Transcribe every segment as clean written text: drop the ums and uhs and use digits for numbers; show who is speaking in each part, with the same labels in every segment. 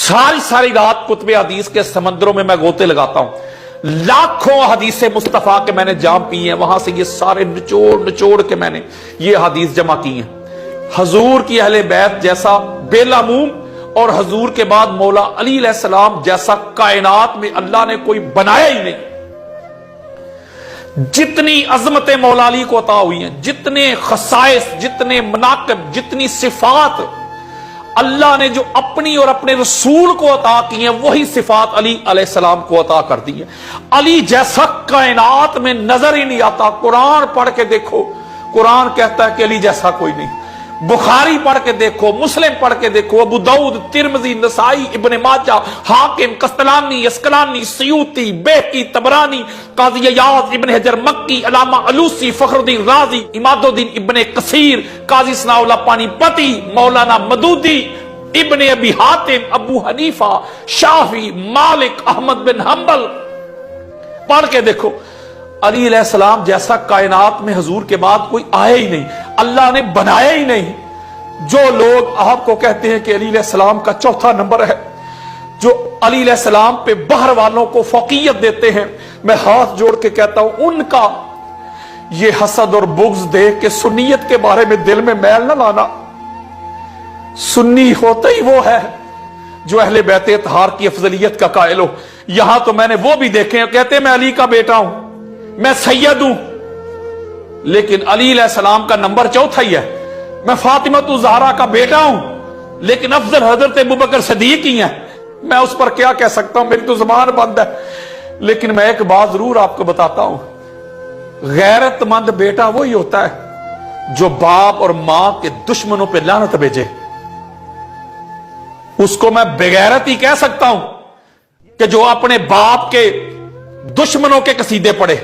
Speaker 1: सारी रात कुतुब हदीस के समंदरों में मैं गोते लगाता हूं। लाखों हदीस मुस्तफा के मैंने जाम पी हैं, वहां से ये सारे निचोड़ के मैंने ये हदीस जमा की हैं। हजूर की अहले बैत जैसा बेलामूम और हजूर के बाद मौला अली अलैहिस्सलाम जैसा कायनात में अल्लाह ने कोई बनाया ही नहीं। जितनी अजमतें मौला अली को अता हुई हैं, जितने खसाइस, जितने मनाकिब, जितनी सिफात अल्लाह ने जो अपनी और अपने रसूल को अता की हैं, वही सिफात अली अलैहिस्सलाम को अता कर दी है। अली जैसा कायनात में नजर ही नहीं आता। कुरान पढ़ के देखो, कुरान कहता है कि अली जैसा कोई नहीं। बुखारी पढ़ के देखो, मुस्लिम पढ़ के देखो, अबू दाऊद, तिरमिज़ी, नसाई, इब्ने माजा, हाकिम, कस्तलानी, अस्कलानी, सयूती, बैहकी, तबरानी, काज़ी इयाज़, इब्ने हजर मक्की, अल्लामा अलूसी, फखरुद्दीन राज़ी, इमादुद्दीन इब्ने कसीर, काज़ी सनाउल्लाह पानीपती, मौलाना मदूदी, इब्ने अबी हातिम, अबू हनीफा, शाफी, मालिक, अहमद बिन हंबल पढ़ के देखो। अली अलैहिस्सलाम जैसा कायनात में हजूर के बाद कोई आया ही नहीं, अल्लाह ने बनाया ही नहीं। जो लोग आपको कहते हैं कि अली अलैहिस्सलाम का चौथा नंबर है, जो अली अलैहिस्सलाम पे बाहर वालों को फौकियत देते हैं, मैं हाथ जोड़ के कहता हूं उनका ये हसद और बुग़्ज़ देख के सुन्नियत के बारे में दिल में मैल न लाना। सुन्नी होते ही वो है जो अहले बैत इत्तहार की अफजलियत का कायल हो। यहां तो मैंने वो भी देखे हैं, कहते हैं मैं अली का बेटा हूं, मैं सैयद हूं, लेकिन अली अलैहिस्सलाम का नंबर चौथा ही है। मैं फातिमतुज़ ज़हरा का बेटा हूं, लेकिन अफजल हजरत अबू बकर सिद्दीक़ ही है। मैं उस पर क्या कह सकता हूं, मेरी तो ज़ुबान बंद है। लेकिन मैं एक बात जरूर आपको बताता हूं, गैरतमंद बेटा वही होता है जो बाप और मां के दुश्मनों पर लानत भेजे। उसको मैं बेगैरत ही कह सकता हूं कि जो अपने बाप के दुश्मनों के कसीदे पढ़े,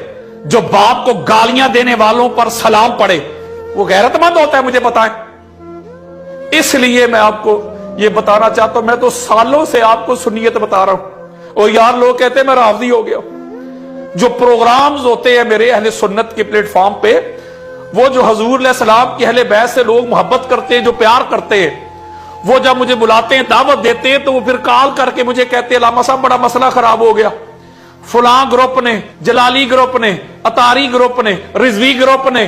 Speaker 1: जो बाप को गालियां देने वालों पर सलाम पढ़े, वो गैरतमंद होता है, मुझे बताएं। इसलिए मैं आपको ये बताना चाहता हूं, मैं तो सालों से आपको सुन्नियत बता रहा हूं। और यार लोग कहते हैं मैं राफ़ज़ी हो गया। जो प्रोग्राम्स होते हैं मेरे अहले सुन्नत के प्लेटफॉर्म पे, वो जो हजूर अलैहिस्सलाम की अहले बैत से लोग मोहब्बत करते हैं, जो प्यार करते हैं, वो जब मुझे बुलाते हैं, दावत देते हैं, तो वो फिर कॉल करके मुझे कहते हैं लामा साहब बड़ा मसला खराब हो गया, फलां ग्रुप ने, जलाली ग्रुप ने, अतारी ग्रुप ने, रिजवी ग्रुप ने,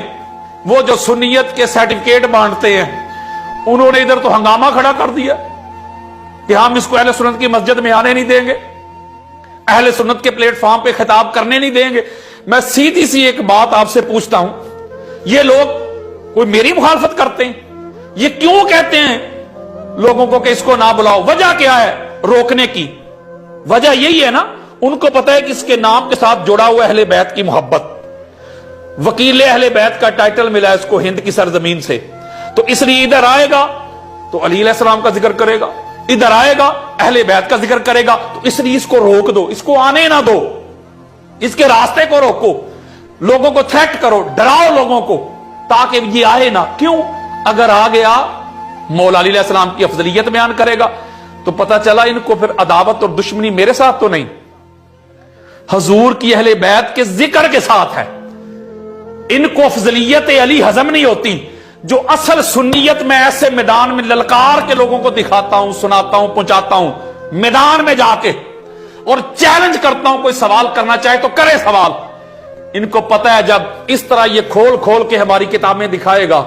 Speaker 1: वो जो सुन्नियत के सर्टिफिकेट बांटते हैं, उन्होंने इधर तो हंगामा खड़ा कर दिया कि हम इसको अहले सुन्नत की मस्जिद में आने नहीं देंगे, अहले सुन्नत के प्लेटफॉर्म पे खिताब करने नहीं देंगे। मैं सीधी सी एक बात आपसे पूछता हूं, ये लोग कोई मेरी मुखालफत करते हैं? ये क्यों कहते हैं लोगों को कि इसको ना बुलाओ? वजह क्या है रोकने की? वजह यही है ना, उनको पता है कि इसके नाम के साथ जुड़ा हुआ अहले बैत की मोहब्बत। वकील अहले बैत का टाइटल मिला है इसको हिंद की सरजमीन से, तो इसलिए इधर आएगा तो अली अलैहिस्सलाम का जिक्र करेगा, इधर आएगा अहले बैत का जिक्र करेगा, तो इसलिए इसको रोक दो, इसको आने ना दो, इसके रास्ते को रोको, लोगों को थ्रेट करो, डराओ लोगों को, ताकि ये आए ना। क्यों? अगर आ गया मौला अली अलैहिस्सलाम की अफजलियत बयान करेगा, तो पता चला इनको फिर अदावत और दुश्मनी मेरे साथ तो नहीं, हजूर की अहले बैत के जिक्र के साथ है। इनको अफजलियत अली हजम नहीं होती। जो असल सुन्नियत में ऐसे मैदान में ललकार के लोगों को दिखाता हूं, सुनाता हूं, पहुंचाता हूं, मैदान में जाके, और चैलेंज करता हूं, कोई सवाल करना चाहे तो करे सवाल। इनको पता है जब इस तरह ये खोल खोल के हमारी किताबें दिखाएगा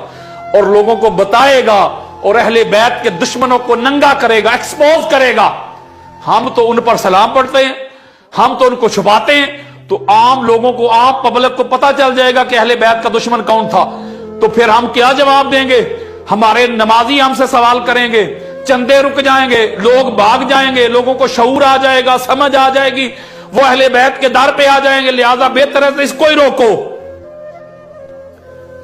Speaker 1: और लोगों को बताएगा और अहले बैत के दुश्मनों को नंगा करेगा, एक्सपोज करेगा, हम तो उन पर सलाम पढ़ते हैं, हम तो उनको छुपाते हैं, तो आम लोगों को, आप पब्लिक को पता चल जाएगा कि अहले बैत का दुश्मन कौन था। तो फिर हम क्या जवाब देंगे? हमारे नमाजी हमसे सवाल करेंगे, चंदे रुक जाएंगे, लोग भाग जाएंगे, लोगों को शऊर आ जाएगा, समझ आ जाएगी, वो अहले बैत के दर पे आ जाएंगे। लिहाजा बेहतर है इसको ही रोको।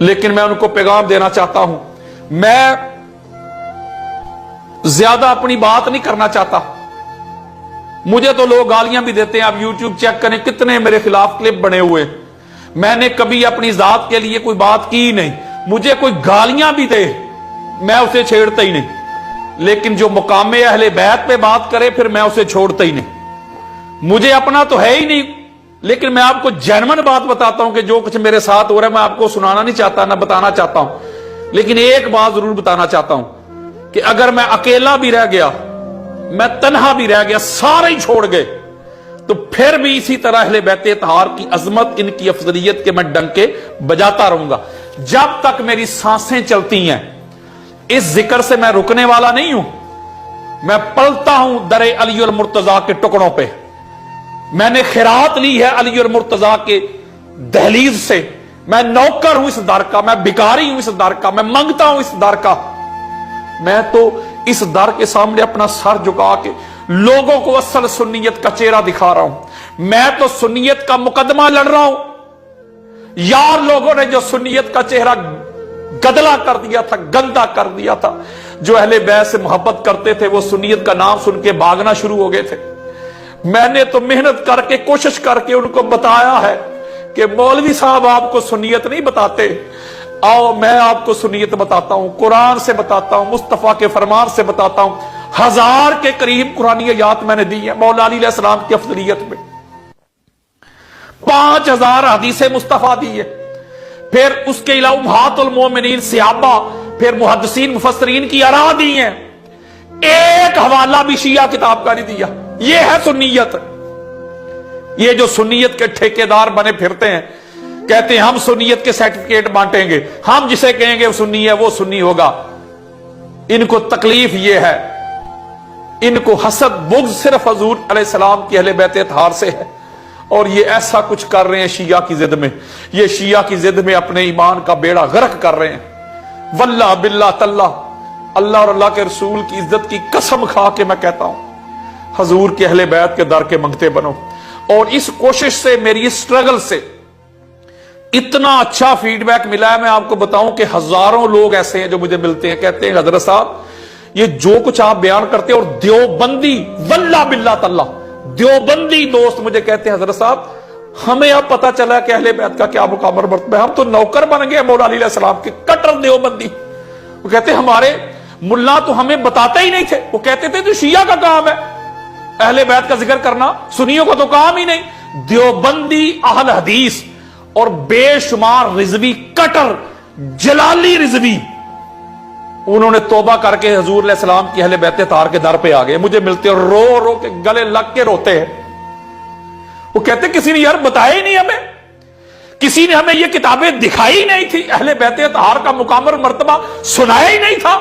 Speaker 1: लेकिन मैं उनको पैगाम देना चाहता हूं, मैं ज्यादा अपनी बात नहीं करना चाहता। मुझे तो लोग गालियां भी देते हैं, आप यूट्यूब चेक करें, कितने मेरे खिलाफ क्लिप बने हुए। मैंने कभी अपनी जात के लिए कोई बात की ही नहीं। मुझे कोई गालियां भी दे, मैं उसे छेड़ता ही नहीं। लेकिन जो मुकामे अहले बैत पे बात करे, फिर मैं उसे छोड़ता ही नहीं। मुझे अपना तो है ही नहीं। लेकिन मैं आपको जेन्युइन बात बताता हूं कि जो कुछ मेरे साथ हो रहा है, मैं आपको सुनाना नहीं चाहता, ना बताना चाहता हूं। लेकिन एक बात जरूर बताना चाहता हूं कि अगर मैं अकेला भी रह गया میں تنہا بھی رہ گیا, سارے ہی چھوڑ گئے, تو پھر بھی اسی طرح اہل بیت اطہار کی عظمت, ان کی افضلیت کے میں ڈنکے بجاتا رہوں گا جب تک میری سانسیں چلتی ہیں. اس ذکر سے میں رکنے والا نہیں ہوں. میں پلتا ہوں در علی المرتضیٰ کے ٹکڑوں پہ. میں نے خیرات لی ہے علی المرتضیٰ کے دہلیز سے. میں نوکر ہوں اس در کا, میں بھکاری ہوں اس در کا, میں منگتا ہوں اس در کا. میں تو اس در کے سامنے اپنا سر جھکا کے لوگوں کو اصل سنیت کا چہرہ دکھا رہا ہوں. میں تو سنیت کا مقدمہ لڑ رہا ہوں. یار لوگوں نے جو سنیت کا چہرہ گدلا کر دیا تھا, گندا کر دیا تھا, جو اہل بیت سے محبت کرتے تھے وہ سنیت کا نام سن کے بھاگنا شروع ہو گئے تھے. میں نے تو محنت کر کے, کوشش کر کے ان کو بتایا ہے کہ مولوی صاحب آپ کو سنیت نہیں بتاتے, آؤ میں آپ کو سنیت بتاتا ہوں, قرآن سے بتاتا ہوں, مصطفیٰ کے فرمان سے بتاتا ہوں. 1000 کے قریب قرآنی آیات میں نے دی ہیں مولا علی علیہ السلام کی افضلیت میں. 5000 حدیث مصطفیٰ دی ہے. پھر اس کے علاوہ امہات المومنین صحابہ, پھر محدثین مفسرین کی آراء دی ہیں. ایک حوالہ بھی شیعہ کتاب کا نہیں دیا. یہ ہے سنیت. یہ جو سنیت کے ٹھیکیدار بنے پھرتے ہیں, کہتے ہیں ہم سنیت کے سرٹیفکیٹ بانٹیں گے, ہم جسے کہیں گے وہ سنی ہے وہ سنی ہوگا. ان کو تکلیف یہ ہے, ان کو حسد بغض صرف حضور علیہ السلام کی اہل بیت اطہار سے ہے, اور یہ ایسا کچھ کر رہے ہیں شیعہ کی ضد میں. یہ شیعہ کی ضد میں اپنے ایمان کا بیڑا غرق کر رہے ہیں. واللہ باللہ تاللہ, اللہ اور اللہ کے رسول کی عزت کی قسم کھا کے میں کہتا ہوں, حضور کے اہل بیت کے در کے منگتے بنو. اور اس کوشش سے, میری اس سٹرگل سے اتنا اچھا فیڈ بیک ملا ہے. میں آپ کو بتاؤں کہ ہزاروں لوگ ایسے ہیں جو مجھے ملتے ہیں, کہتے ہیں حضرت صاحب یہ جو کچھ آپ بیان کرتے ہیں, اور دیوبندی, واللہ باللہ تاللہ دیوبندی دوست مجھے کہتے ہیں حضرت صاحب ہمیں اب پتا چلا کہ اہل بیت کا کیا مقام اور مرتبہ ہے, ہم تو نوکر بن گئے مولا علی علیہ السلام کے. کٹر دیوبندی. وہ کہتے ہیں ہمارے ملا تو ہمیں بتاتے ہی نہیں تھے. وہ کہتے تھے تو شیعہ کا کام ہے اہل بیت کا ذکر کرنا, سنیوں کا تو کام ہی نہیں. دیوبندی اہل حدیث اور بے شمار رضوی, کٹر جلالی رضوی, انہوں نے توبہ کر کے حضور علیہ السلام کی اہل بیت اطہار کے در پہ آ گئے. مجھے ملتے ہیں, رو رو کے گلے لگ کے روتے ہیں. وہ کہتے کسی نے یار بتایا ہی نہیں ہمیں, کسی نے ہمیں یہ کتابیں دکھائی نہیں تھی, اہل بیت اطہار کا مقام اور مرتبہ سنایا ہی نہیں تھا.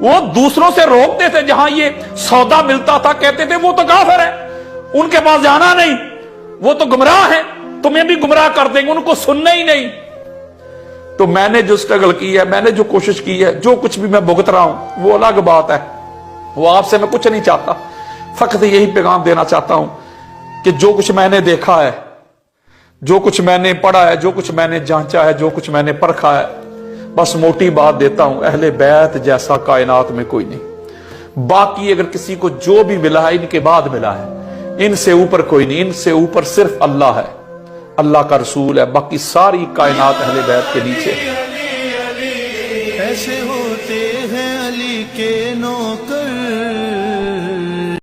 Speaker 1: وہ دوسروں سے روکتے تھے, جہاں یہ سودا ملتا تھا کہتے تھے وہ تو کافر ہے, ان کے پاس جانا نہیں, وہ تو گمراہ ہیں, تمہیں بھی گمراہ کر دیں گے, ان کو سننا ہی نہیں. تو میں نے جو سٹرگل کی ہے, میں نے جو کوشش کی ہے, جو کچھ بھی میں بھگت رہا ہوں وہ الگ بات ہے. وہ آپ سے میں کچھ نہیں چاہتا, فقط یہی پیغام دینا چاہتا ہوں کہ جو کچھ میں نے دیکھا ہے, جو کچھ میں نے پڑھا ہے, جو کچھ میں نے جانچا ہے, جو کچھ میں نے پرکھا ہے, بس موٹی بات دیتا ہوں, اہل بیت جیسا کائنات میں کوئی نہیں. باقی اگر کسی کو جو بھی ملا ہے ان کے بعد ملا ہے, ان سے اوپر کوئی نہیں. ان سے اوپر صرف اللہ ہے, اللہ کا رسول ہے, باقی ساری کائنات اہل بیت کے نیچے.
Speaker 2: ایسے ہوتے ہیں علی کے نوکر.